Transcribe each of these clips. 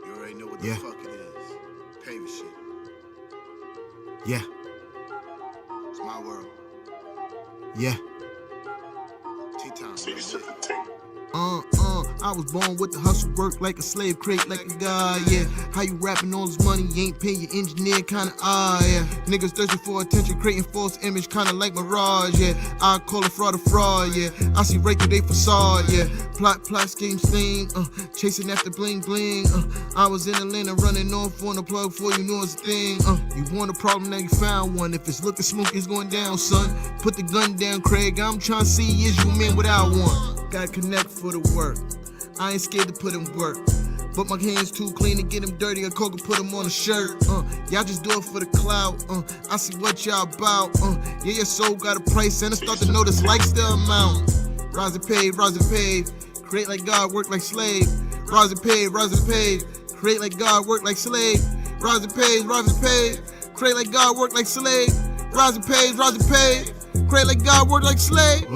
You already know what the fuck it is. Paver shit. Yeah. It's my world. Yeah. T-Town. I was born with the hustle, work like a slave, crate like a guy, yeah. How you rapping all this money, you ain't paying your engineer, kinda odd, yeah. Niggas thirsty for attention, creating false image, kinda like Mirage, yeah. I call it fraud, yeah. I see right through they facade, yeah. Plot, scheme, scheme, chasing after bling, bling, I was in Atlanta running off on the plug before you knew it's a thing, You want a problem, now you found one. If it's looking smooth, it's going down, son. Put the gun down, Craig, I'm trying to see is you a man without one. Gotta connect for the work. I ain't scared to put in work, but my hands too clean to get them dirty. A coke and put them on a shirt. Y'all just do it for the clout. I see what y'all about. Yeah, your soul got a price, and I start to notice likes the amount. Rise and pave, create like God, work like slave. Rise and pave, create like God, work like slave. Rise and pave, create like God, work like slave. Rise and pave, create like God, work like slave.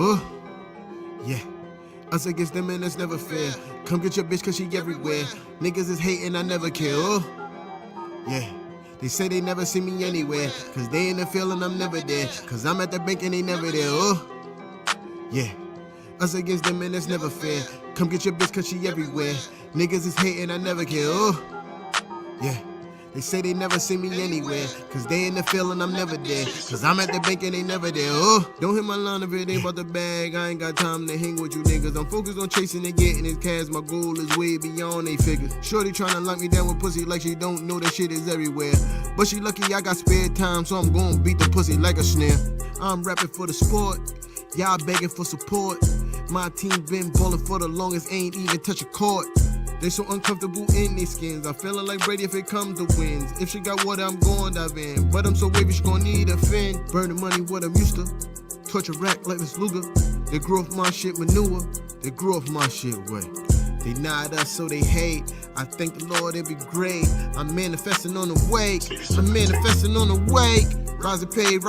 Yeah. Us against them and that's never fair. Come get your bitch cause she everywhere. Niggas is hating, I never care. Yeah. They say they never see me anywhere. Cause they in the field and I'm never there. Cause I'm at the bank and they never there. Yeah. Us against them and that's never fair. Come get your bitch cause she everywhere. Niggas is hating, I never care. Yeah. They say they never see me anywhere, cause they in the field and I'm never there. Cause I'm at the bank and they never there. Don't hit my line if it ain't about the bag. I ain't got time to hang with you niggas. I'm focused on chasing and getting his cash. My goal is way beyond they figures. Shorty tryna lock me down with pussy like she don't know that shit is everywhere. But she lucky I got spare time, so I'm gon' beat the pussy like a snare. I'm rapping for the sport, y'all begging for support. My team been ballin' for the longest, ain't even touch a court. They so uncomfortable in their skins. I'm feeling like Brady if it comes to wins. If she got water, I'm going dive in. But I'm so wavy, she gon' need a fin. Burning money, what I'm used to. Touch a rack like Miss Luger. They grew off my shit manure. They grew off my shit way. They not us, so they hate. I thank the Lord, it'd be great. I'm manifesting on the wake. I'm manifesting on the wake. Rise and pave.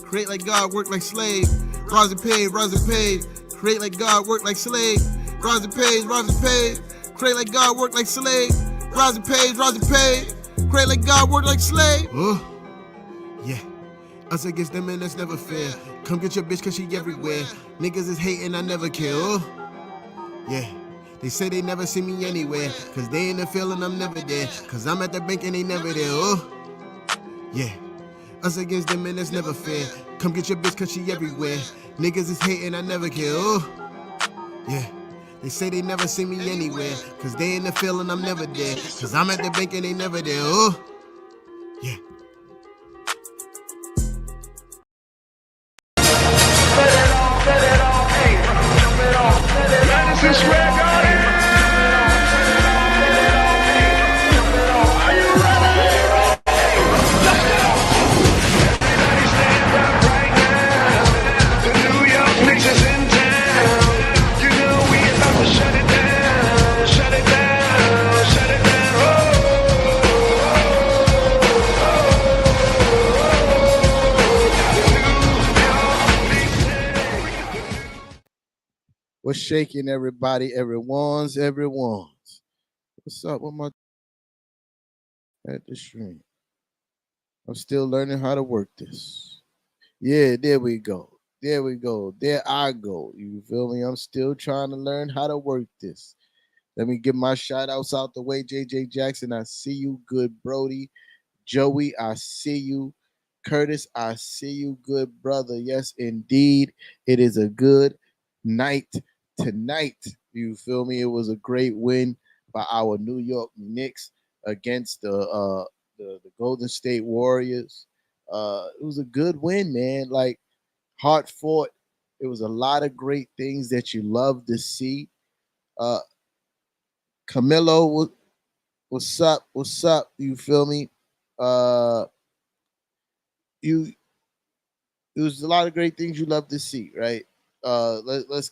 Create like God, work like slave. Rise and pave. Create like God, work like slave. Rise and pave. Create like God, work like slave. Rise and pave. Create like God, work like slave. Yeah. Us against them and that's never fair. Come get your bitch cause she everywhere. Niggas is hating, I never care. Yeah. They say they never see me anywhere. Cause they in the field and I'm never there. Cause I'm at the bank and they never there. Yeah. Us against them and that's never fair. Come get your bitch cause she everywhere. Niggas is hating, I never care. Yeah. They say they never see me anywhere, cause they in the field and I'm never there. Cause I'm at the bank and they never there. Yeah. Madison Square Garden. Are you ready? Let's go. Everybody stand up right now. The New York Knicks is in town. You know we about to shut it down. Shut it down. Shut it down. What's shaking, everybody? Everyone's. What's up with my at the stream? I'm still learning how to work this. Yeah, there we go. There I go. You feel me? I'm still trying to learn how to work this. Let me get my shout outs out the way. JJ Jackson, I see you. Good Brody. Joey, I see you. Curtis, I see you. Good brother. Yes, indeed. It is a good night tonight. You feel me? It was a great win by our New York Knicks against the Golden State Warriors. It was a good win, man. Like, hard fought. It was a lot of great things that you love to see. Camilo, what's up? You feel me? It was a lot of great things you love to see, right? Let's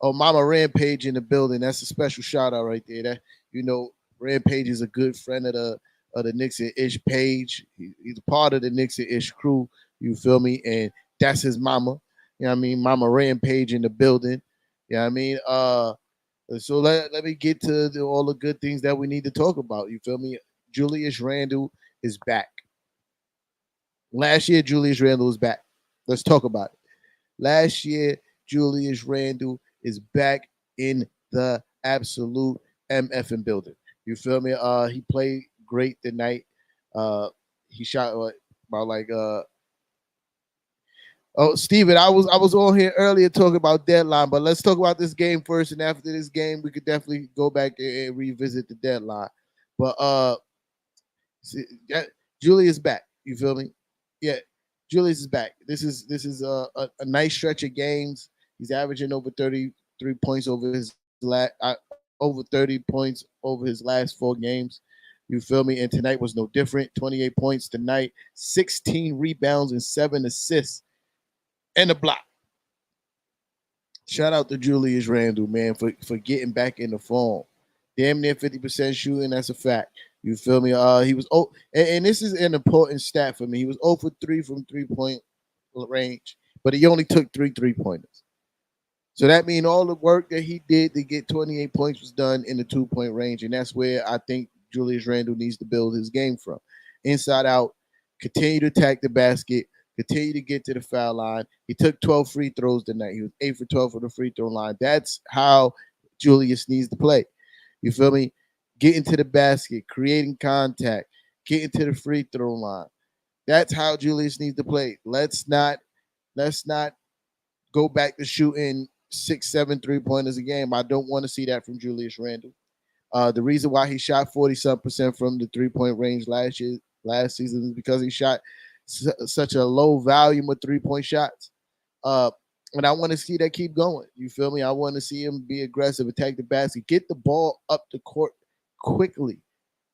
Mama Rampage in the building. That's a special shout out right there. That, you know, Rampage is a good friend of the Knicks and Ish Page. He's a part of the Knicks and Ish crew. You feel me? And that's his mama. You know what I mean? Mama Rampage in the building. You know what I mean? So let me get to all the good things that we need to talk about. You feel me? Julius Randle is back. Last year, Julius Randle was back. Let's talk about it. Last year, Julius Randle is back in the absolute MFing building. You feel me? He played great tonight. He shot about like Oh, Steven, I was on here earlier talking about deadline, but let's talk about this game first. And after this game, we could definitely go back and revisit the deadline. But Julius back. You feel me? Yeah, Julius is back. This is a nice stretch of games. He's averaging over 33 points over 30 points over his last 4 games. You feel me? And tonight was no different. 28 points tonight, 16 rebounds and 7 assists and a block. Shout out to Julius Randle, man, for getting back in the form. Damn near 50% shooting. That's a fact. You feel me? He was and this is an important stat for me. He was 0 for 3 from 3-point range, but he only took 3 3-pointers. So that means all the work that he did to get 28 points was done in the 2-point range, and that's where I think Julius Randle needs to build his game from. Inside out, continue to attack the basket, continue to get to the foul line. He took 12 free throws tonight. He was 8 for 12 for the free throw line. That's how Julius needs to play. You feel me? Getting to the basket, creating contact, getting to the free throw line. That's how Julius needs to play. Let's not go back to shooting 6, 7 3-pointers a game. I don't want to see that from Julius Randle. The reason why he shot 40-some% from the 3-point range last season is because he shot such a low volume of 3-point shots. And I want to see that keep going. You feel me? I want to see him be aggressive, attack the basket, get the ball up the court quickly,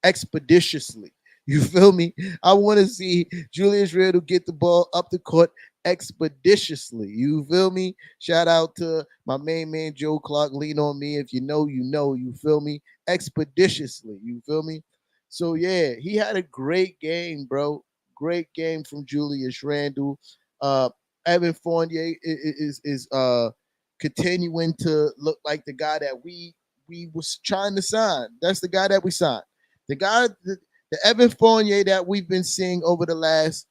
expeditiously. You feel me? I want to see Julius Randle get the ball up the court expeditiously. You feel me? Shout out to my main man, Joe Clark. Lean on me. If you know, you know. You feel me? Expeditiously. You feel me? So, yeah, he had a great game, bro. Great game from Julius Randle. Evan Fournier is continuing to look like the guy that we was trying to sign. That's the guy that we signed. The Evan Fournier that we've been seeing over the last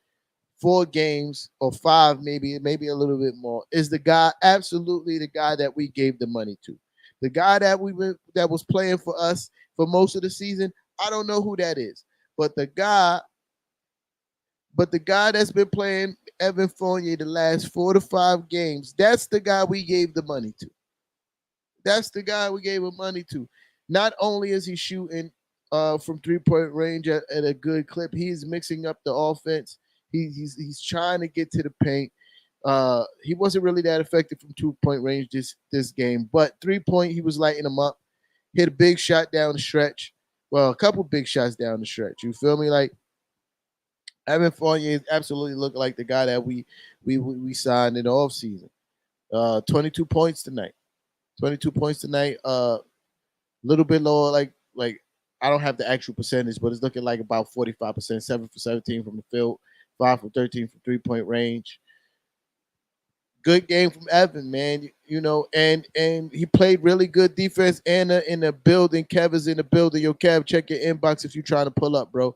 4 games or 5, maybe a little bit more, is the guy, absolutely the guy that we gave the money to. The guy that was playing for us for most of the season. I don't know who that is, but the guy that's been playing Evan Fournier the last 4 to 5 games, that's the guy we gave the money to. That's the guy we gave him money to. Not only is he shooting from 3-point range at a good clip, he's mixing up the offense. He's trying to get to the paint. He wasn't really that effective from 2-point range this game, but 3-point, he was lighting them up. Hit a big shot down the stretch. Well, a couple big shots down the stretch. You feel me? Like, Evan Fournier absolutely looked like the guy that we signed in the offseason. 22 points tonight. 22 points tonight. Little bit lower, like I don't have the actual percentage, but it's looking like about 45%, 7 for 17 from the field, 5 for 13 from 3-point range. Good game from Evan, man. You know, and he played really good defense. Anna in the building. Kev is in the building. Yo, Kev, check your inbox if you're trying to pull up, bro.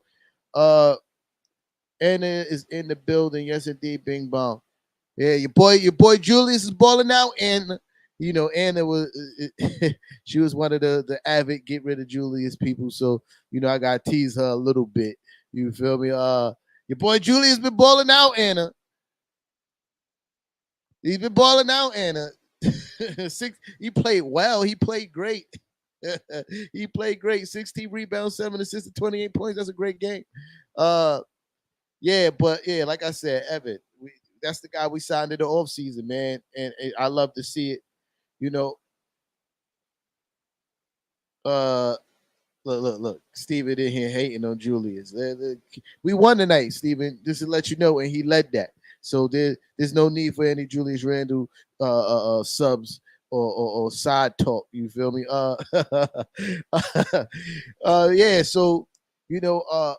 Anna is in the building. Yes, indeed. Bing bong. Yeah, your boy Julius is balling out, and you know Anna was she was one of the avid get rid of Julius people. So you know I got to tease her a little bit. You feel me? Your boy Julius been balling out, Anna. He's been balling out, Anna. He played well. He played great. He played great. 16 rebounds, 7 assists, 28 points. That's a great game. Yeah, but yeah, like I said, Evan, that's the guy we signed in the offseason, man. And I love to see it. You know, look. Steven in here hating on Julius. We won tonight, Steven, just to let you know, and he led that. So there's no need for any Julius Randle subs or side talk. You feel me? Yeah, so, you know,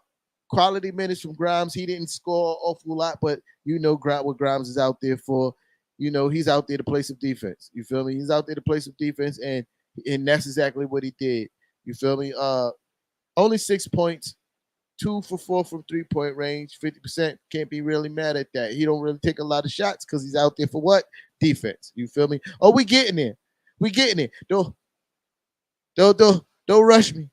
quality minutes from Grimes. He didn't score an awful lot, but you know what Grimes is out there for. You know, he's out there to play some defense. You feel me? He's out there to play some defense, and and that's exactly what he did. You feel me? Only 6 points, 2 for 4 from 3-point range, 50%. Can't be really mad at that. He don't really take a lot of shots because he's out there for what? Defense. You feel me? Oh, we getting there. We getting it. Don't rush me.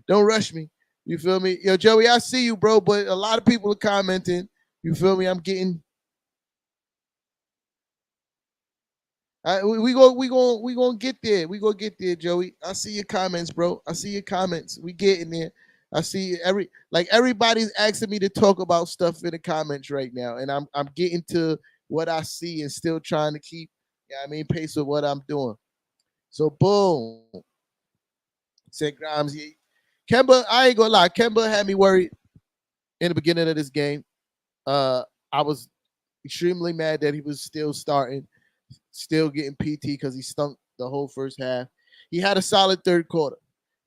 Don't rush me. You feel me? Yo, Joey, I see you, bro, but a lot of people are commenting. You feel me? I'm getting. We gonna get there. We gonna get there, Joey. I see your comments, bro. I see your comments. We getting there. I see everybody's asking me to talk about stuff in the comments right now, and I'm getting to what I see and still trying to keep, pace with what I'm doing. So boom, said Grimes. Kemba, I ain't gonna lie, Kemba had me worried in the beginning of this game. I was extremely mad that he was still starting, still getting PT because he stunk the whole first half. He had a solid third quarter.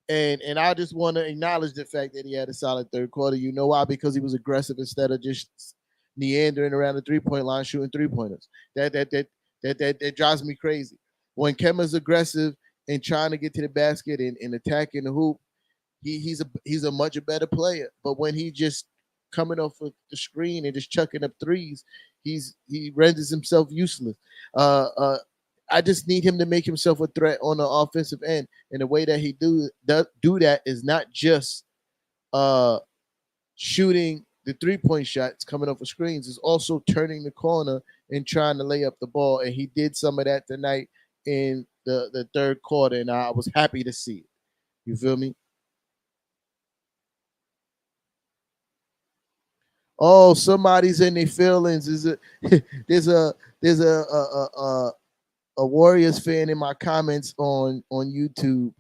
And I just want to acknowledge the fact that he had a solid third quarter. You know why? Because he was aggressive instead of just meandering around the 3-point line shooting 3-pointers. That drives me crazy. When Kemba's aggressive and trying to get to the basket and attacking the hoop, he's a much better player. But when he just coming off of the screen and just chucking up threes, he renders himself useless. I just need him to make himself a threat on the offensive end. And the way that he do that is not just shooting the 3-point shots coming off of screens, is also turning the corner and trying to lay up the ball. And he did some of that tonight in the third quarter, and I was happy to see it. You feel me? Oh, somebody's in their feelings. There's a Warriors fan in my comments on YouTube,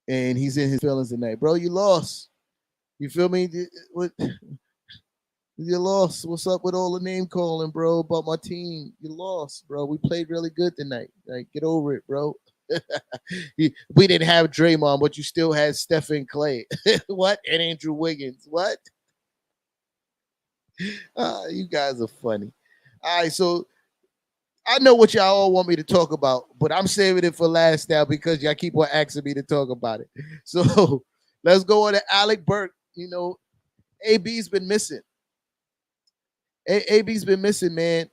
and he's in his feelings tonight. Bro, you lost. You feel me? What? You lost. What's up with all the name calling, bro, about my team? You lost, bro. We played really good tonight. Like, get over it, bro. We didn't have Draymond, but you still had Stephen Clay. What? And Andrew Wiggins. What? You guys are funny. All right, so I know what y'all all want me to talk about, but I'm saving it for last now because y'all keep on asking me to talk about it. So let's go on to Alec Burks. You know, AB's been missing. AB's been missing, man.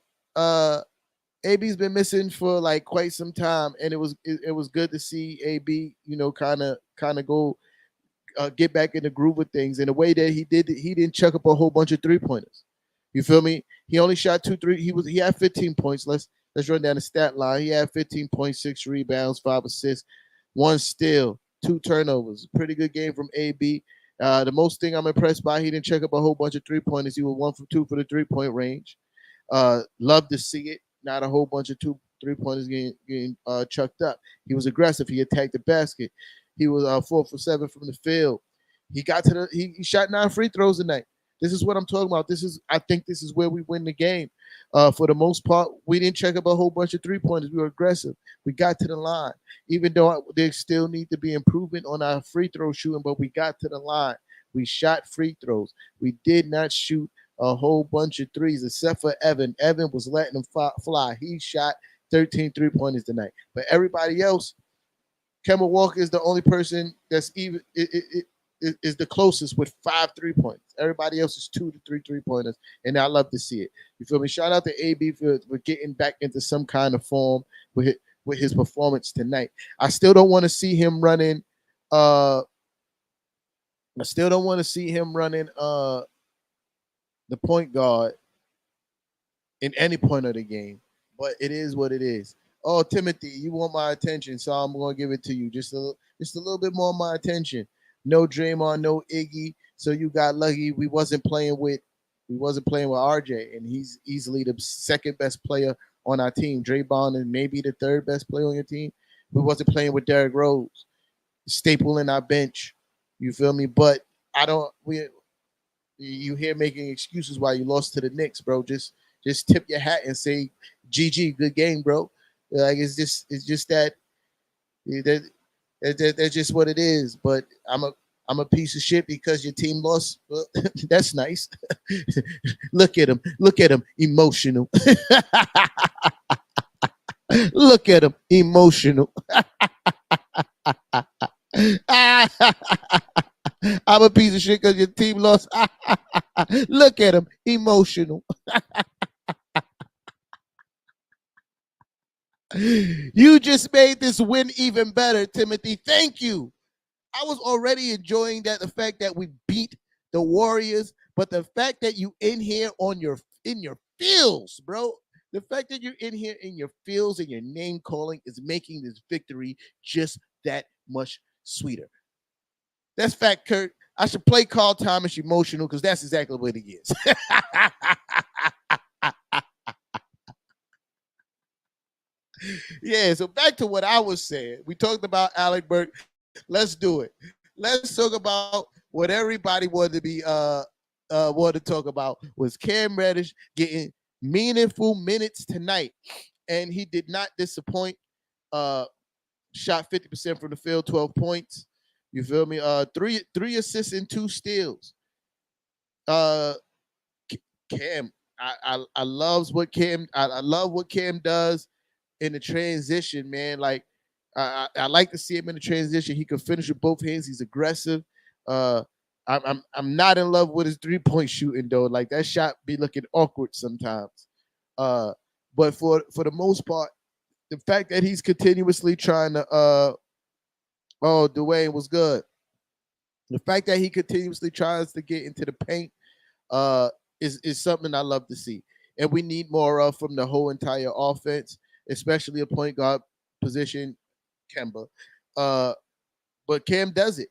AB's been missing for like quite some time, and it was good to see AB, you know, kind of go get back in the groove of things. In the way that he did, he didn't chuck up a whole bunch of 3-pointers. You feel me? He only shot 2 3. He had 15 points. Let's run down the stat line. He had 15.6 rebounds, 5 assists, 1 steal, 2 turnovers. Pretty good game from AB. The most thing I'm impressed by, he didn't check up a whole bunch of 3-pointers. He was 1 for 2 for the 3-point range. Love to see it. Not a whole bunch of 3-pointers getting chucked up. He was aggressive. He attacked the basket. He was 4 for 7 from the field. He got to he shot 9 free throws tonight. This is what I'm talking about. I think this is where we win the game. For the most part, we didn't check up a whole bunch of 3-pointers. We were aggressive. We got to the line, even though there still need to be improvement on our free throw shooting, but we got to the line. We shot free throws. We did not shoot a whole bunch of threes, except for Evan. Evan was letting them fly. He shot 13 3-pointers tonight. But everybody else, Kemba Walker is the only person that's even is the closest with 5 3-pointers. Everybody else is 2 to 3 3-pointers, and I love to see it. You feel me? Shout out to AB for getting back into some kind of form with his performance tonight. I still don't want to see him running. I still don't want to see him running the point guard in any point of the game, but it is what it is. Oh, Timothy, you want my attention, so I'm going to give it to you. Just a little bit more of my attention. No Draymond, no Iggy. So you got lucky. We wasn't playing with RJ, and he's easily the second best player on our team. Draymond is maybe the third best player on your team. We wasn't playing with Derrick Rose, staple in our bench. You feel me? But you here making excuses why you lost to the Knicks, bro. Just tip your hat and say, GG, good game, bro. Like it's just that that's just what it is. But I'm a piece of shit because your team lost. Well, that's nice. Look at him, emotional. Look at him, emotional. I'm a piece of shit because your team lost. Look at him, emotional. You just made this win even better, Timothy. Thank you. I was already enjoying the fact that we beat the Warriors, but the fact that you in here in your feels, bro. The fact that you're in here in your feels and your name calling is making this victory just that much sweeter. That's fact, Kurt. I should play Carl Thomas emotional because that's exactly what he is. Yeah, so back to what I was saying. We talked about Alec Burke. Let's do it. Let's talk about what everybody wanted to talk about was Cam Reddish getting meaningful minutes tonight. And he did not disappoint. Shot 50% from the field, 12 points. You feel me? Three assists and 2 steals. Cam, I loves what Cam. I love what Cam does in the transition, man. Like I like to see him in the transition. He can finish with both hands. He's aggressive. Uh, I'm not in love with his 3-point shooting though. Like that shot be looking awkward sometimes. But for the most part, the fact that he's continuously trying to oh, Dwayne was good. The fact that he continuously tries to get into the paint uh is something I love to see. And we need more of from the whole entire offense, especially a point guard position, Kemba. But Cam does it.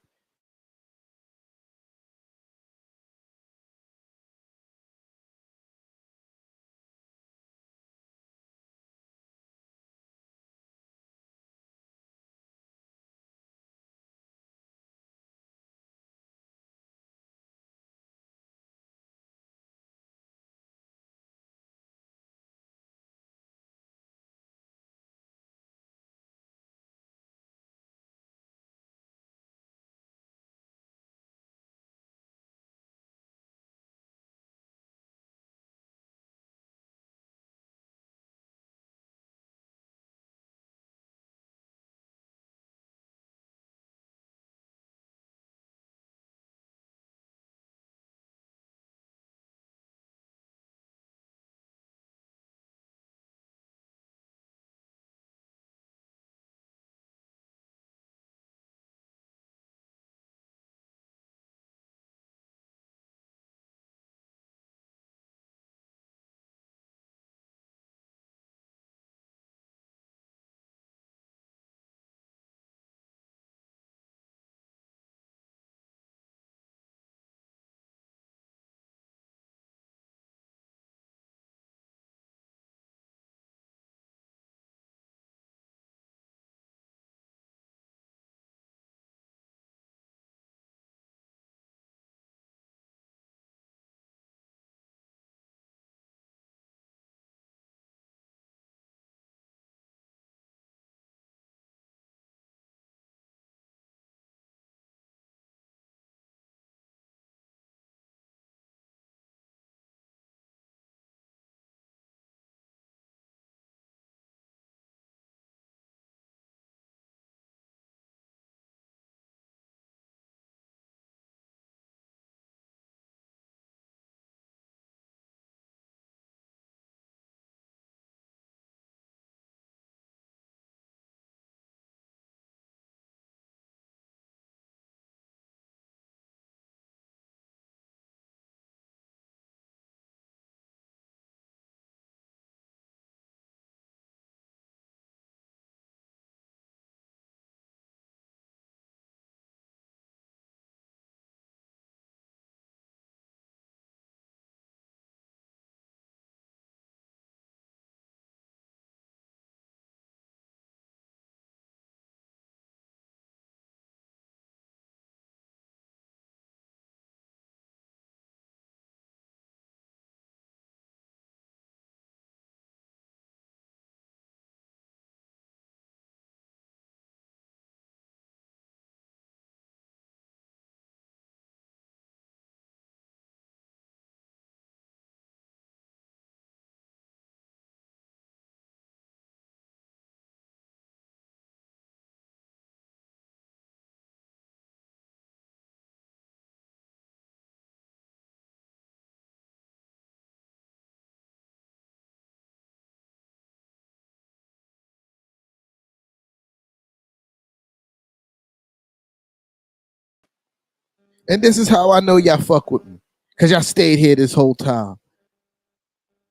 And this is how I know y'all fuck with me. Cause y'all stayed here this whole time.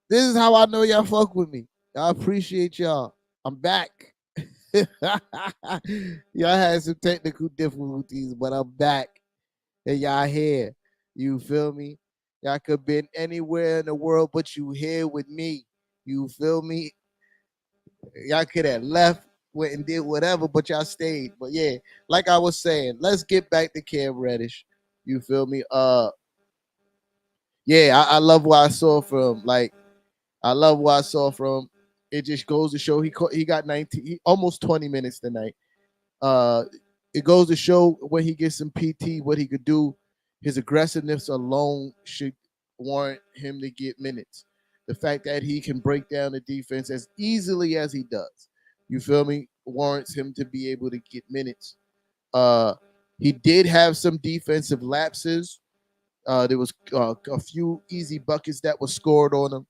This is how I know y'all fuck with me. I appreciate y'all. I'm back. Y'all had some technical difficulties, but I'm back. And y'all here. You feel me? Y'all could been anywhere in the world, but you here with me. You feel me? Y'all could have left, went and did whatever, but y'all stayed. But yeah, like I was saying, let's get back to Cam Reddish. You feel me? Yeah, I love what I saw from. Like, I love what I saw from. It just goes to show he got 19, almost 20 minutes tonight. It goes to show when he gets some PT what he could do. His aggressiveness alone should warrant him to get minutes. The fact that he can break down the defense as easily as he does, you feel me, warrants him to be able to get minutes. He did have some defensive lapses. There was a few easy buckets that were scored on him.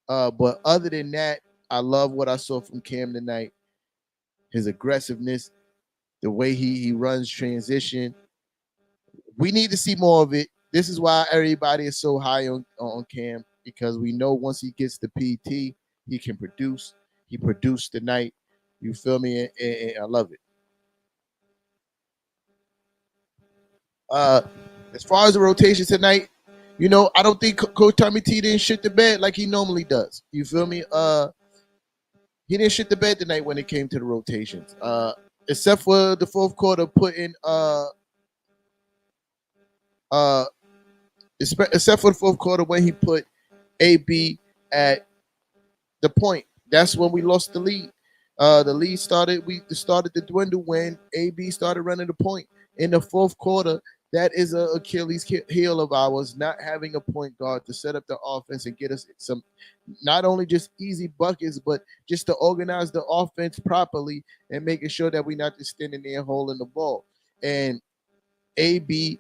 But other than that, I love what I saw from Cam tonight. His aggressiveness, the way he runs transition. We need to see more of it. This is why everybody is so high on Cam, because we know once he gets the PT, he can produce. He produced tonight. You feel me? And I love it. As far as the rotation tonight, you know, I don't think Coach Tommy T didn't shit the bed like he normally does. You feel me? He didn't shit the bed tonight when it came to the rotations. Except for the fourth quarter, putting except for the fourth quarter when he put AB at the point. That's when we lost the lead. The lead started to dwindle when AB started running the point in the fourth quarter. That is a Achilles heel of ours, not having a point guard to set up the offense and get us some, not only just easy buckets, but just to organize the offense properly and making sure that we're not just standing there holding the ball. And AB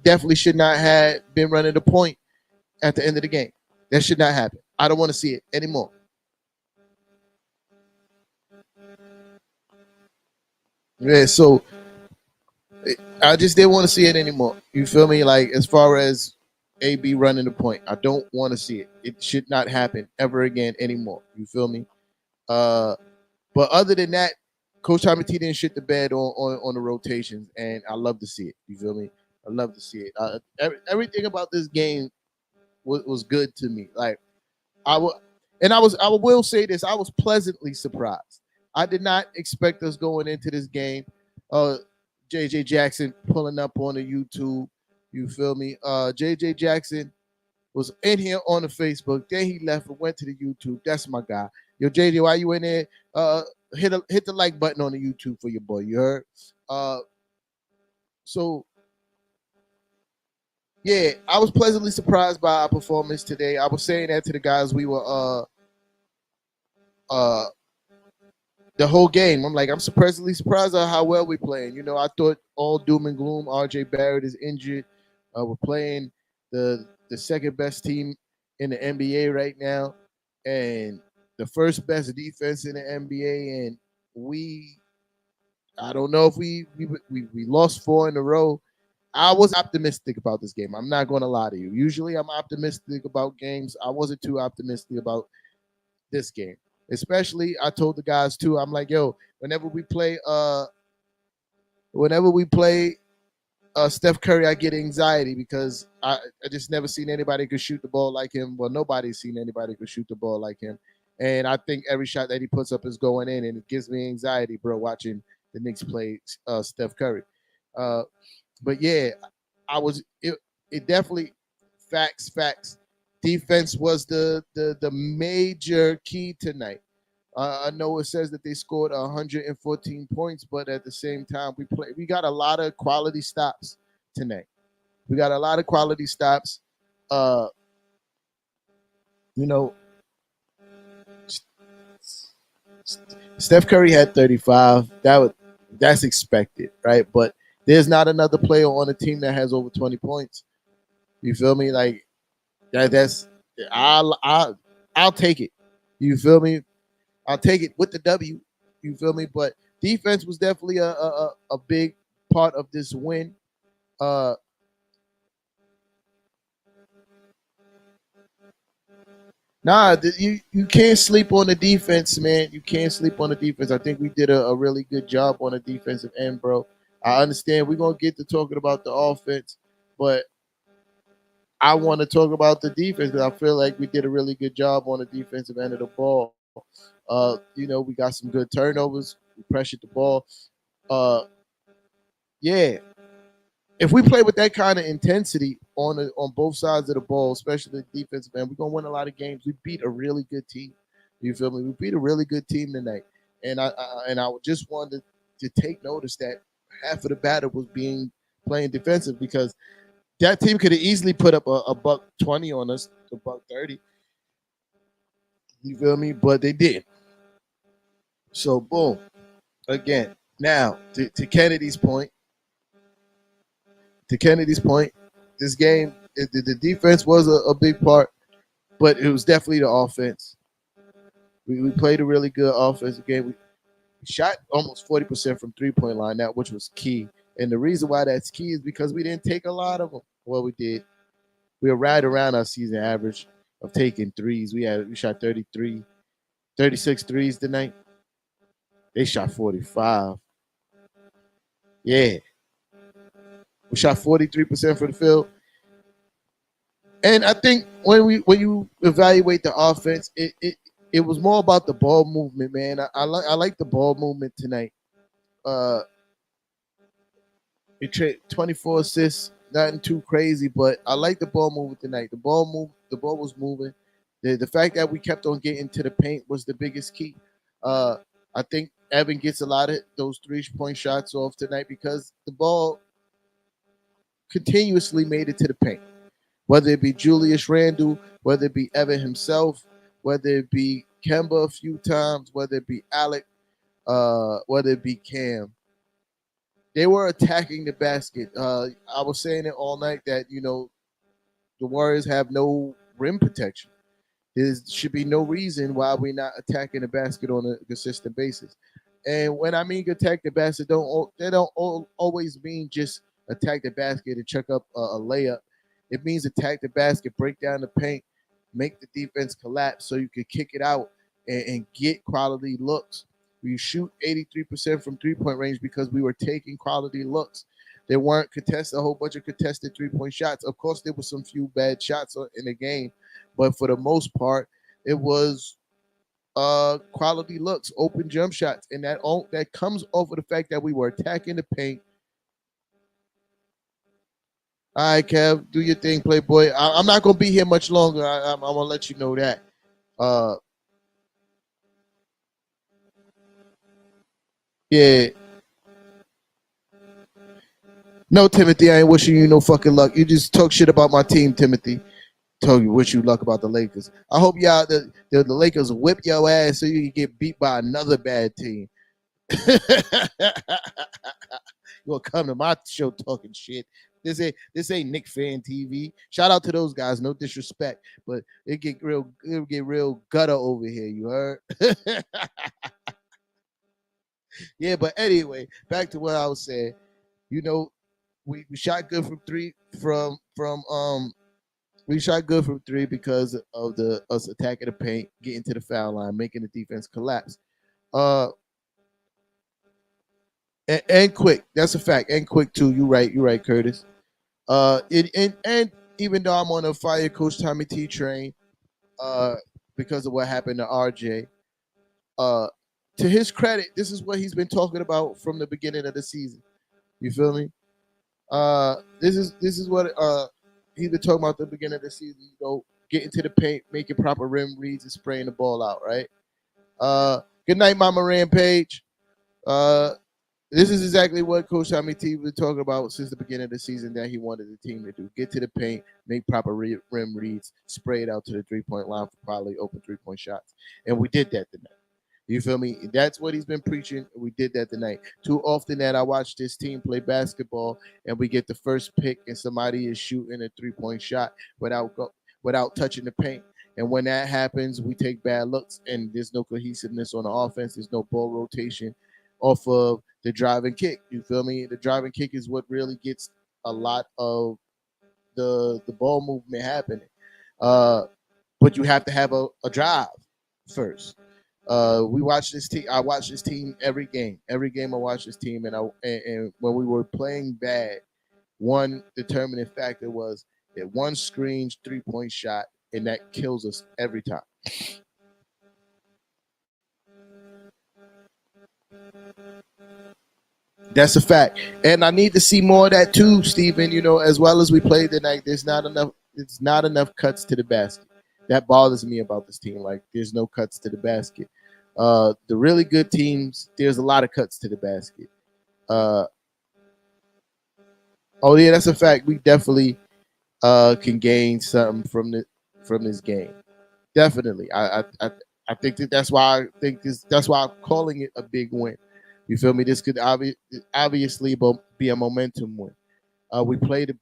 definitely should not have been running the point at the end of the game. That should not happen. I don't want to see it anymore. Yeah, so I just didn't want to see it anymore. You feel me? Like, as far as AB running the point, I don't want to see it. It should not happen ever again anymore. You feel me? But other than that, Coach Tommy T didn't shit the bed on the rotations, and I love to see it. You feel me? I love to see it. Everything about this game was good to me. Like, I will say this: I was pleasantly surprised. I did not expect us going into this game. JJ Jackson pulling up on the YouTube. You feel me? JJ Jackson was in here on the Facebook. Then he left and went to the YouTube. That's my guy. Yo, JJ, why you in there? Hit the like button on the YouTube for your boy. You heard? So yeah, I was pleasantly surprised by our performance today. I was saying that to the guys. We were the whole game. I'm like, I'm pleasantly surprised at how well we're playing. You know, I thought all doom and gloom. RJ Barrett is injured. We're playing the second best team in the NBA right now, and the first best defense in the NBA. And I don't know if we lost 4 in a row. I was optimistic about this game. I'm not going to lie to you. Usually I'm optimistic about games. I wasn't too optimistic about this game. Especially, I told the guys too, I'm like, yo, whenever we play Steph Curry, I get anxiety because I just never seen anybody could shoot the ball like him. Well, nobody's seen anybody could shoot the ball like him. And I think every shot that he puts up is going in, and it gives me anxiety, bro, watching the Knicks play Steph Curry. But yeah, it definitely facts. Defense was the major key tonight. I know it says that they scored 114 points, but at the same time, we got a lot of quality stops tonight. We got a lot of quality stops. You know, Steph Curry had 35. That's expected, right? But there's not another player on the team that has over 20 points. You feel me? Like I'll take it. You feel me? I'll take it with the W. You feel me? But defense was definitely a big part of this win. Uh, you can't sleep on the defense, man. You can't sleep on the defense. I think we did a really good job on the defensive end, bro. I understand we're gonna get to talking about the offense, but I want to talk about the defense because I feel like we did a really good job on the defensive end of the ball. We got some good turnovers. We pressured the ball. Uh, yeah, if we play with that kind of intensity on both sides of the ball, especially the defensive end, we're gonna win a lot of games. We beat a really good team. You feel me? We beat a really good team tonight, and I just wanted to take notice that half of the battle was being playing defensive because that team could have easily put up a $120 on us, a $130. You feel me? But they did. So boom. Again. Now to Kennedy's point. This game, the defense was a big part, but it was definitely the offense. We played a really good offensive game. We shot almost 40% from 3-point line now, which was key. And the reason why that's key is because we didn't take a lot of them. Well, we did. We were right around our season average of taking threes. We shot 36 threes tonight. They shot 45. Yeah. We shot 43% for the field. And I think when you evaluate the offense, it was more about the ball movement, man. I like the ball movement tonight. It traded 24 assists, nothing too crazy, but I like the ball movement tonight. The ball was moving. The fact that we kept on getting to the paint was the biggest key. I think Evan gets a lot of those 3-point shots off tonight because the ball continuously made it to the paint. Whether it be Julius Randle, whether it be Evan himself, whether it be Kemba a few times, whether it be Alec, whether it be Cam. They were attacking the basket. I was saying it all night that, the Warriors have no rim protection. There should be no reason why we're not attacking the basket on a consistent basis. And when I mean attack the basket, they don't always mean just attack the basket and check up a layup. It means attack the basket, break down the paint, make the defense collapse so you can kick it out and get quality looks. We shoot 83% from 3-point range because we were taking quality looks. There weren't a whole bunch of contested 3-point shots. Of course, there were some few bad shots in the game, but for the most part, it was quality looks, open jump shots, and that comes over the fact that we were attacking the paint. All right, Kev, do your thing, Playboy. I'm not gonna be here much longer. I'm gonna let you know that. Yeah. No, Timothy, I ain't wishing you no fucking luck. You just talk shit about my team, Timothy. Told you wish you luck about the Lakers. I hope y'all the Lakers whip your ass so you can get beat by another bad team. You gonna come to my show talking shit. This ain't Nick Fan TV. Shout out to those guys, no disrespect, but it get real gutter over here. You heard? Yeah, but anyway, back to what I was saying. We shot good from three we shot good from three because of us attacking the paint, getting to the foul line, making the defense collapse. And quick. That's a fact. And quick too. You're right, Curtis. And even though I'm on a fire Coach Tommy T train, because of what happened to RJ, to his credit, this is what he's been talking about from the beginning of the season. You feel me? This is what he's been talking about at the beginning of the season. Getting to the paint, making proper rim reads, and spraying the ball out. Right. Good night, Mama Rampage. This is exactly what Coach Tommy T was talking about since the beginning of the season that he wanted the team to do. Get to the paint, make proper rim reads, spray it out to the 3-point line for probably open 3-point shots. And we did that tonight. You feel me? That's what he's been preaching. We did that tonight. Too often that I watch this team play basketball and we get the first pick and somebody is shooting a 3-point shot without touching the paint. And when that happens, we take bad looks and there's no cohesiveness on the offense. There's no ball rotation. off of the driving kick. You feel me? The driving kick is what really gets a lot of the ball movement happening. Uh, but you have to have a drive first. We watch this team. I watch this team every game. Every game I watch this team, and when we were playing bad, one determining factor was that one screens 3-point shot, and that kills us every time. That's a fact, and I need to see more of that too, Steven. You know, as well as we played tonight, there's not enough. It's not enough cuts to the basket. That bothers me about this team. Like, there's no cuts to the basket. The really good teams, there's a lot of cuts to the basket. Uh, oh yeah, that's a fact. We definitely can gain something from this game. Definitely, I think that's why that's why I'm calling it a big win. You feel me? This could obviously be a momentum win. We play the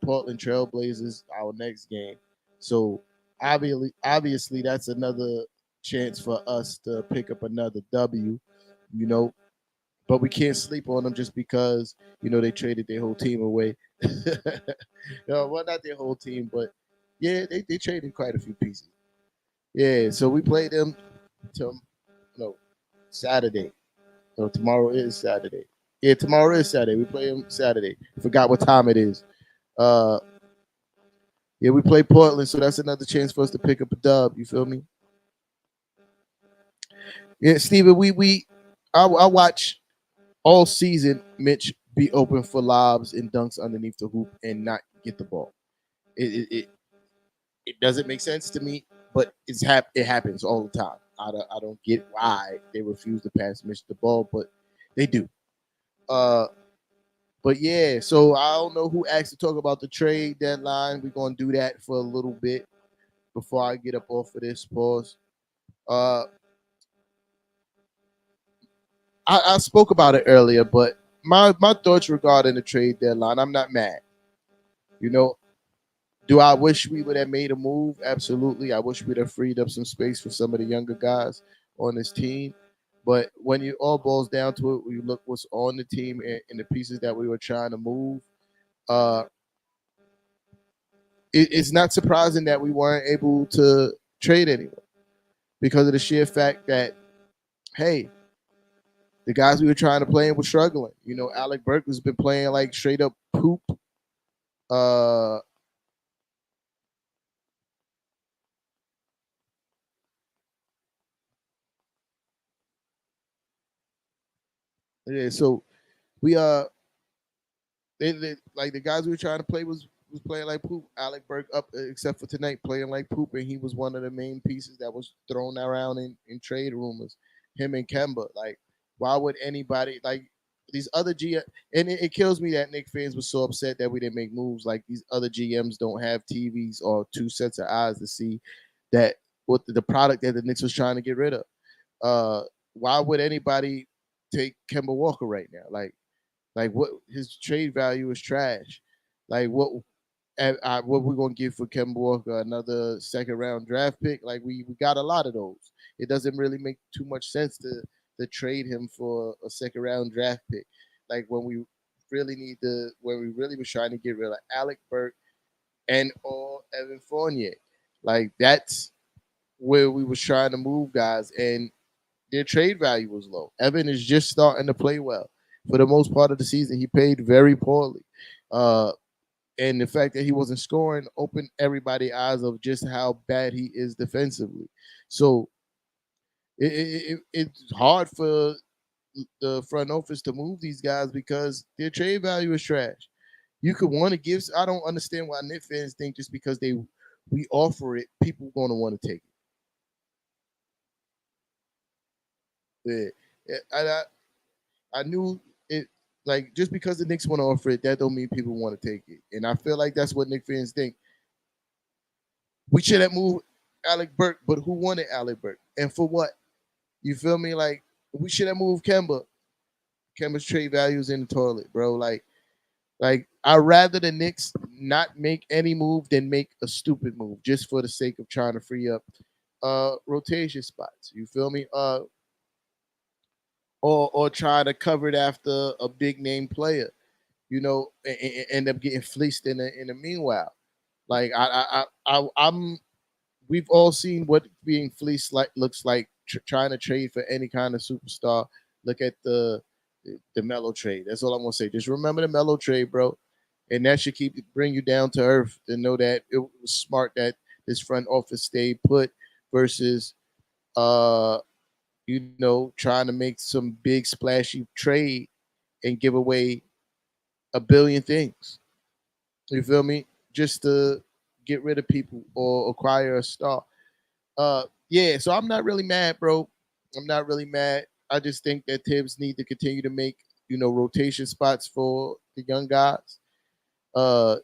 Portland Trailblazers our next game, so obviously that's another chance for us to pick up another W. You know, but we can't sleep on them just because they traded their whole team away. Well, not their whole team, but yeah, they traded quite a few pieces. Yeah, so we play them to no Saturday. So tomorrow is Saturday. Yeah, tomorrow is Saturday. We play them Saturday. Forgot what time it is. Uh, yeah, we play Portland, so that's another chance for us to pick up a dub. You feel me? Yeah, Steven, I watch all season Mitch be open for lobs and dunks underneath the hoop and not get the ball. It doesn't make sense to me, but it happens all the time. I don't get why they refuse to pass Mitch the ball, but they do. Uh, but yeah, so I don't know who asked to talk about the trade deadline. We're gonna do that for a little bit before I get up off of this pause. Uh, I spoke about it earlier, but my thoughts regarding the trade deadline, I'm not mad. You know, do I wish we would have made a move? Absolutely. I wish we'd have freed up some space for some of the younger guys on this team. But when it all boils down to it, when you look what's on the team and the pieces that we were trying to move, uh, it's not surprising that we weren't able to trade anyone because of the sheer fact that, hey, the guys we were trying to play in were struggling. You know, Alec Burke has been playing like straight up poop. Uh, yeah, so we like the guys we were trying to play was playing like poop. Alec Burke up except for tonight playing like poop, and he was one of the main pieces that was thrown around in trade rumors. Him and Kemba, like, why would anybody like these other GM? And it kills me that Knicks fans were so upset that we didn't make moves. Like, these other GMs don't have TVs or two sets of eyes to see that what the product that the Knicks was trying to get rid of. Uh, why would anybody take Kemba Walker right now? Like, what his trade value is trash. Like, what we're gonna give for Kemba Walker? Another second round draft pick? Like, we got a lot of those. It doesn't really make too much sense to trade him for a second round draft pick. Like, when we when we really was trying to get rid of Alec Burke and or Evan Fournier. Like, that's where we was trying to move guys, and their trade value was low. Evan is just starting to play well. For the most part of the season, he played very poorly. Uh, and the fact that he wasn't scoring opened everybody's eyes of just how bad he is defensively. So it's hard for the front office to move these guys because their trade value is trash. You could want to give. I don't understand why Knicks fans think just because we offer it, people going to want to take it. Yeah, I knew it. Like, just because the Knicks want to offer it, that don't mean people want to take it. And I feel like that's what Knicks fans think. We should have moved Alec Burke, but who wanted Alec Burke and for what? You feel me? Like, we should have moved Kemba. Kemba's trade value is in the toilet, bro. Like, I'd rather the Knicks not make any move than make a stupid move just for the sake of trying to free up rotation spots. You feel me? or try to cover it after a big name player, and end up getting fleeced in the meanwhile. Like I'm we've all seen what being fleeced like looks like, trying to trade for any kind of superstar. Look at the Melo trade. That's all I'm gonna say. Just remember the Melo trade, bro, and that should bring you down to earth to know that it was smart that this front office stayed put versus uh trying to make some big splashy trade and give away a billion things. You feel me? Just to get rid of people or acquire a star. Yeah, so I'm not really mad, bro. I'm not really mad. I just think that Tibbs need to continue to make, rotation spots for the young guys. Uh,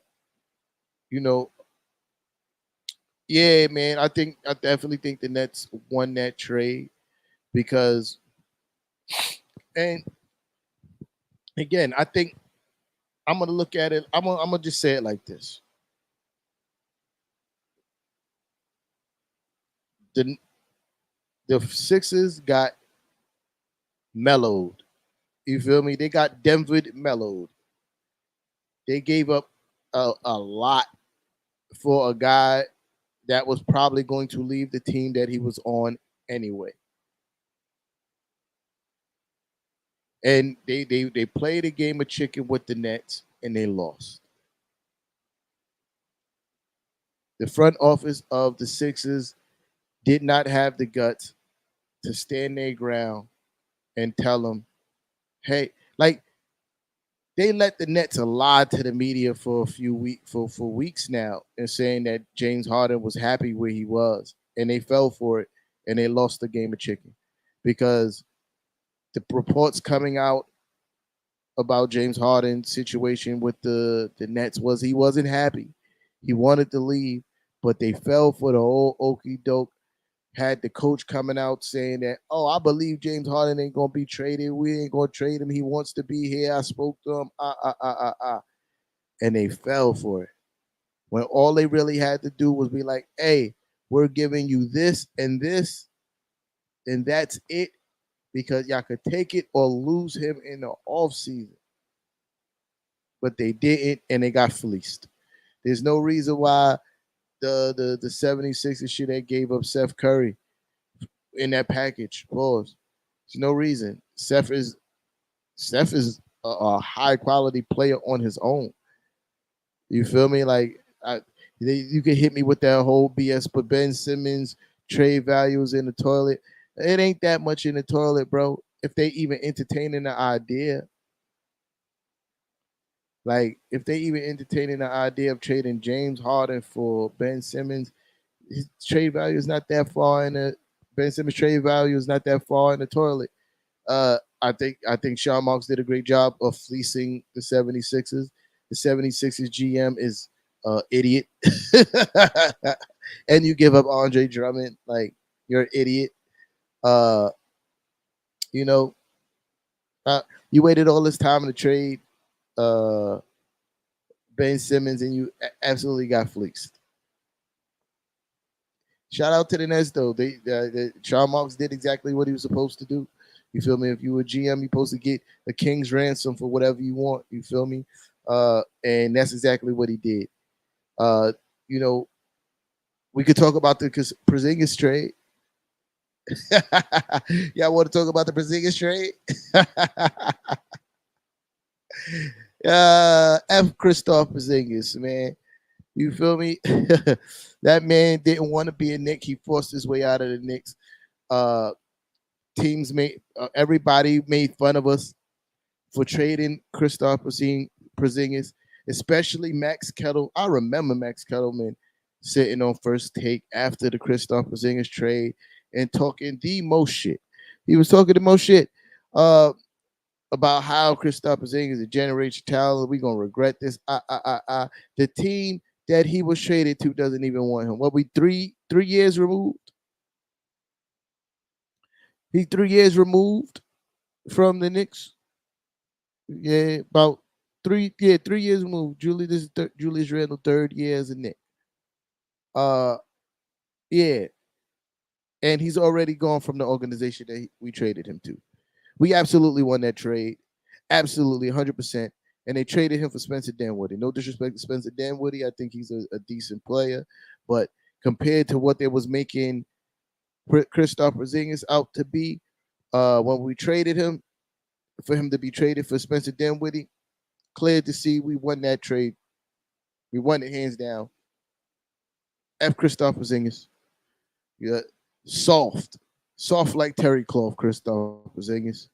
you know, yeah, man. I definitely think the Nets won that trade because, and again, I think I'm gonna look at it. I'm gonna just say it like this: the the Sixers got mellowed. You feel me? They got Denver mellowed. They gave up a lot for a guy that was probably going to leave the team that he was on anyway. And they played a game of chicken with the Nets and they lost. The front office of the Sixers did not have the guts to stand their ground and tell them, hey, like they let the Nets lie to the media for a few weeks for weeks now and saying that James Harden was happy where he was, and they fell for it and they lost the game of chicken because the reports coming out about James Harden's situation with the Nets was he wasn't happy. He wanted to leave, but they fell for the whole okey doke. Had the coach coming out saying that, oh, I believe James Harden ain't gonna be traded. We ain't gonna trade him. He wants to be here. I spoke to him. And they fell for it. When all they really had to do was be like, hey, we're giving you this, and that's it. Because y'all could take it or lose him in the off season. But they didn't, and they got fleeced. There's no reason why the 76ers should have gave up Seth Curry in that package. Pause. There's no reason. Seth is a high quality player on his own. You feel me? Like you can hit me with that whole BS, but Ben Simmons trade values in the toilet. It ain't that much in the toilet, bro. If they even entertaining the idea, like if they even entertaining the idea of trading James Harden for Ben Simmons, his trade value is not that far in the Ben Simmons trade value is not that far in the toilet. I think Sean Marks did a great job of fleecing the 76ers. The 76ers GM is idiot. And you give up Andre Drummond, like you're an idiot. Uh, you know, you waited all this time to trade Ben Simmons and you absolutely got fleeced. Shout out to the Nets though. Sean Marks did exactly what he was supposed to do. You feel me? If you were GM, you're supposed to get a king's ransom for whatever you want. You feel me? And that's exactly what he did. You know, we could talk about the Porzingis trade. Y'all want to talk about the Porzingis trade? F. Kristaps Porzingis, man. You feel me? That man didn't want to be a Knick. He forced his way out of the Knicks. Teams made everybody made fun of us for trading Kristaps Porzingis, especially Max Kettle. I remember Max Kettleman sitting on First Take after the Kristaps Porzingis trade and talking the most shit. He was talking the most shit about how Kristaps Porzingis is a generation talent. We're gonna regret this. The team that he was traded to doesn't even want him. What we 3 years removed? He 3 years removed from the Knicks. Yeah, about 3 years removed. Julius Randle, third year as a Knick. Yeah. And he's already gone from the organization that we traded him to. We absolutely won that trade. Absolutely 100%. And they traded him for Spencer Dinwiddie. No disrespect to Spencer Dinwiddie. I think he's a decent player. But compared to what they was making Kristaps Porzingis out to be, when we traded him, for him to be traded for Spencer Dinwiddie, clear to see we won that trade. We won it hands down. F Kristaps Porzingis. Yeah, soft like terry cloth, Kristaps Porzingis.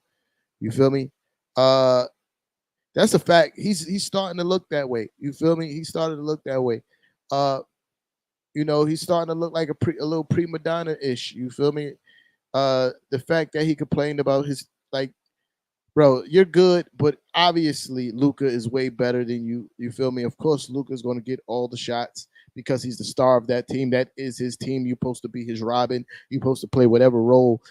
You feel me? That's a fact. He's starting to look that way. You feel me? He's starting to look that way. Uh, he's starting to look like a little prima donna ish. You feel me? The fact that he complained about his like, bro, you're good, but obviously Luka is way better than you. You feel me? Of course, Luka's going to get all the shots because he's the star of that team. That is his team. You're supposed to be his Robin. You're supposed to play whatever role.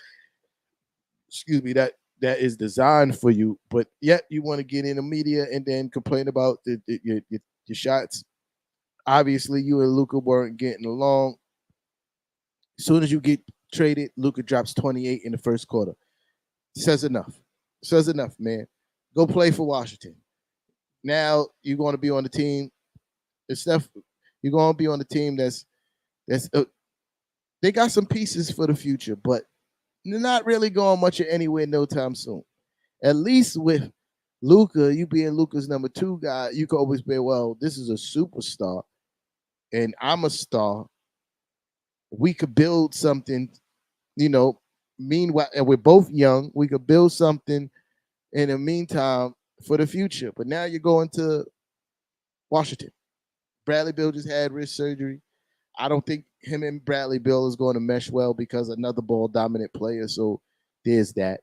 Excuse me. That is designed for you, but yet you want to get in the media and then complain about your shots. Obviously, you and Luka weren't getting along. As soon as you get traded, Luka drops 28 in the first quarter. Says enough. Says enough, man. Go play for Washington. Now you're going to be on the team. You're going to be on the team that's they got some pieces for the future, but they're not really going much anywhere no time soon. At least with Luka, you being Luka's number 2 guy, you can always be, well, this is a superstar, and I'm a star. We could build something, meanwhile, and we're both young. We could build something in the meantime for the future. But now you're going to Washington. Bradley Beal just had wrist surgery. I don't think him and Bradley Beal is going to mesh well because another ball dominant player. So there's that.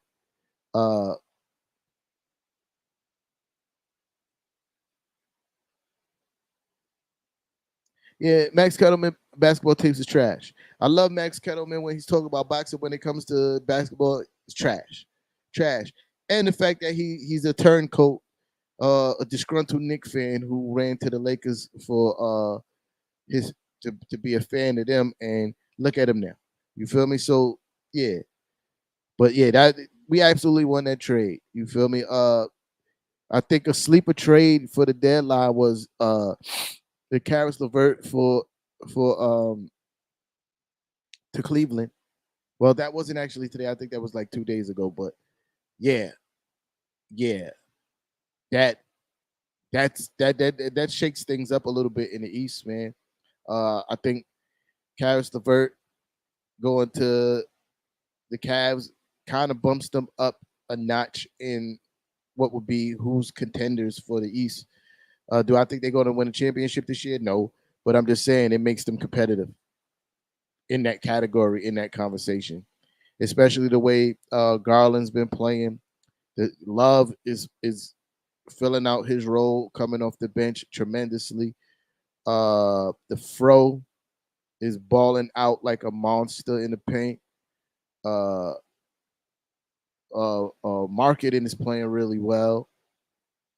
Yeah, Max Kettleman basketball tapes is trash. I love Max Kettleman when he's talking about boxing. When it comes to basketball, it's trash. And the fact that he's a turncoat, a disgruntled Knicks fan who ran to the Lakers for his to be a fan of them, and look at him now. You feel me? So yeah, but yeah, that we absolutely won that trade. You feel me? I think a sleeper trade for the deadline was the Caris LeVert for to Cleveland. Well, that wasn't actually today. I think that was like 2 days ago. But yeah, that shakes things up a little bit in the East, man. I think Caris LeVert going to the Cavs kind of bumps them up a notch in what would be who's contenders for the East. Do I think they're going to win a championship this year? No, but I'm just saying it makes them competitive in that category, in that conversation, especially the way Garland's been playing. The Love is filling out his role coming off the bench tremendously. The Fro is balling out like a monster in the paint. Marketing is playing really well.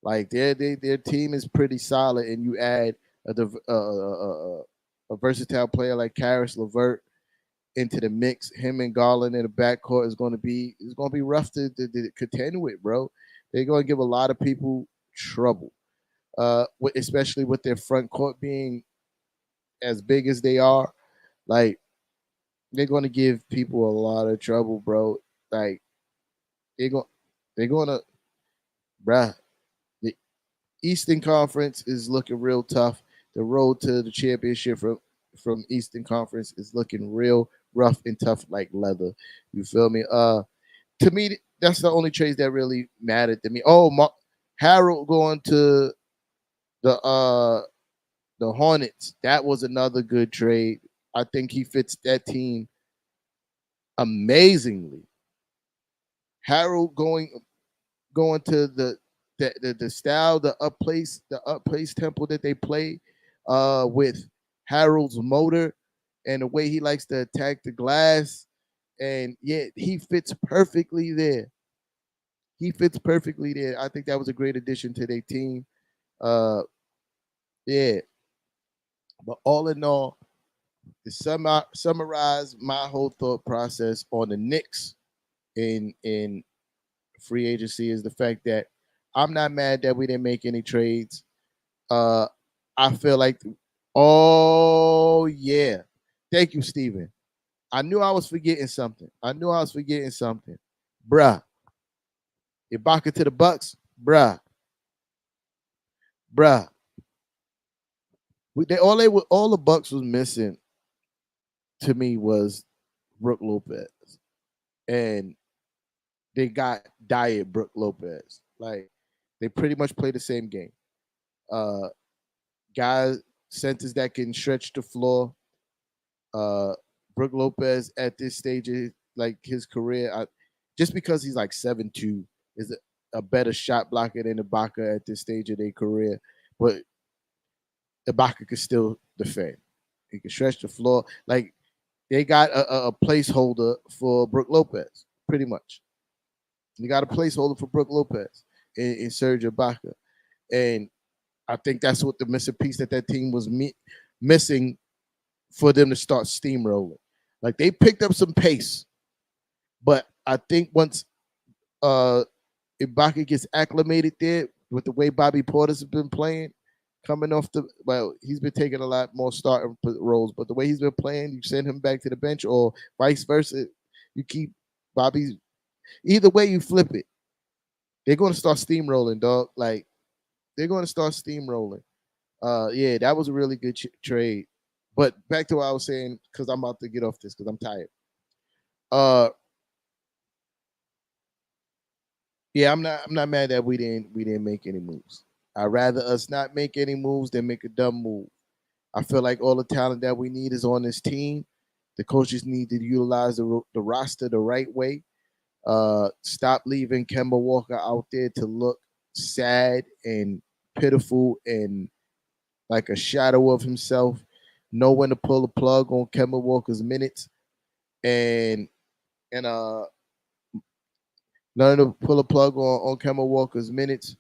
Like their team is pretty solid, and you add a versatile player like Caris LeVert into the mix. Him and Garland in the backcourt is going to be rough to contend with, bro. They're going to give a lot of people trouble, especially with their front court being as big as they are. Like they're going to give people a lot of trouble, bro. Like they're going to, bruh. The Eastern Conference is looking real tough. The road to the championship from Eastern Conference is looking real rough and tough like leather. You feel me? To me, that's the only trades that really mattered to me. Oh, Harold going to the Hornets. That was another good trade. I think he fits that team amazingly. Harold going to the style, the up place tempo that they play with Harold's motor and the way he likes to attack the glass. And yeah, he fits perfectly there. I think that was a great addition to their team. Yeah. But all in all, to summarize my whole thought process on the Knicks in free agency is the fact that I'm not mad that we didn't make any trades. I feel like, oh yeah, thank you, Steven. I knew I was forgetting something. Bruh. Ibaka to the Bucks, bruh. All the Bucks was missing to me was Brook Lopez, and they got Diet Brook Lopez. Like they pretty much play the same game. Guys, centers that can stretch the floor. Brook Lopez at this stage of like his career, just because he's like 7'2", is a better shot blocker than Ibaka at this stage of their career. But Ibaka could still defend. He can stretch the floor. Like they got a placeholder for Brook Lopez, pretty much. You got a placeholder for Brook Lopez in Serge Ibaka, and I think that's what the missing piece that team was missing for them to start steamrolling. Like they picked up some pace, but I think once Ibaka gets acclimated there with the way Bobby Portis has been playing, coming off he's been taking a lot more starting roles, but the way he's been playing, you send him back to the bench or vice versa. You keep Bobby. Either way you flip it, they're going to start steamrolling, dog. Like they're going to start steamrolling. Yeah, that was a really good trade. But back to what I was saying, because I'm about to get off this because I'm tired. Yeah, I'm not mad that we didn't make any moves. I'd rather us not make any moves than make a dumb move. I feel like all the talent that we need is on this team. The coaches need to utilize the roster the right way. Stop leaving Kemba Walker out there to look sad and pitiful and like a shadow of himself. Know when to pull the plug on Kemba Walker's minutes and learn to pull a plug on Kemba Walker's minutes.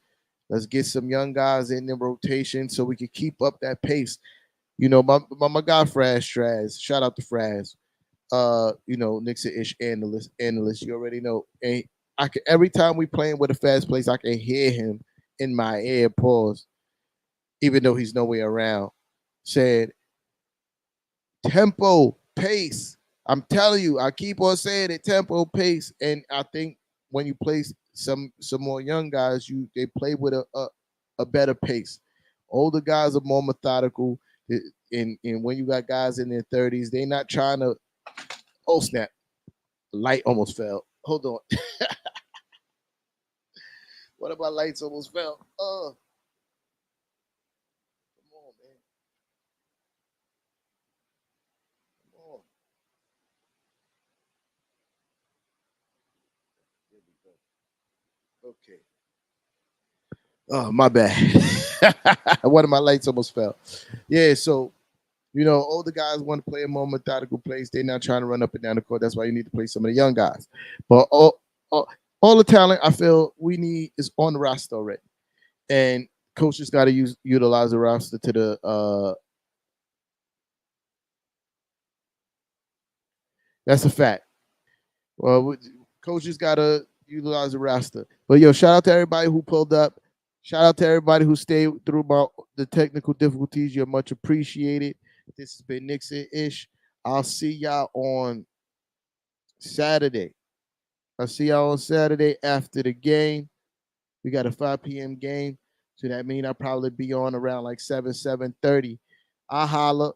Let's get some young guys in the rotation so we can keep up that pace. You know, my guy Fraz Straz, shout out to Fraz. Nixon-ish analyst. You already know. And every time we playing with a fast place, I can hear him in my ear. Pause. Even though he's nowhere around, said tempo, pace. I'm telling you, I keep on saying it, tempo, pace, and I think when you play some more young guys, they play with a better pace. Older guys are more methodical, and when you got guys in their 30s, they're not trying to. Oh snap! Light almost fell. Hold on. One of my lights almost fell. Come on, man. Come on. There we go. Okay. Oh, my bad. One of my lights almost fell. Yeah, so older guys want to play a more methodical pace. They're not trying to run up and down the court. That's why you need to play some of the young guys. But all the talent I feel we need is on the roster already, and coaches got to utilize the roster to the. That's a fact. Well, coaches got to utilize the roster. But shout out to everybody who pulled up. Shout out to everybody who stayed through the technical difficulties. You're much appreciated. This has been Nixon-ish. I'll see y'all on Saturday. After the game. We got a 5 p.m. game. So that means I'll probably be on around like 7:30. I'll holla.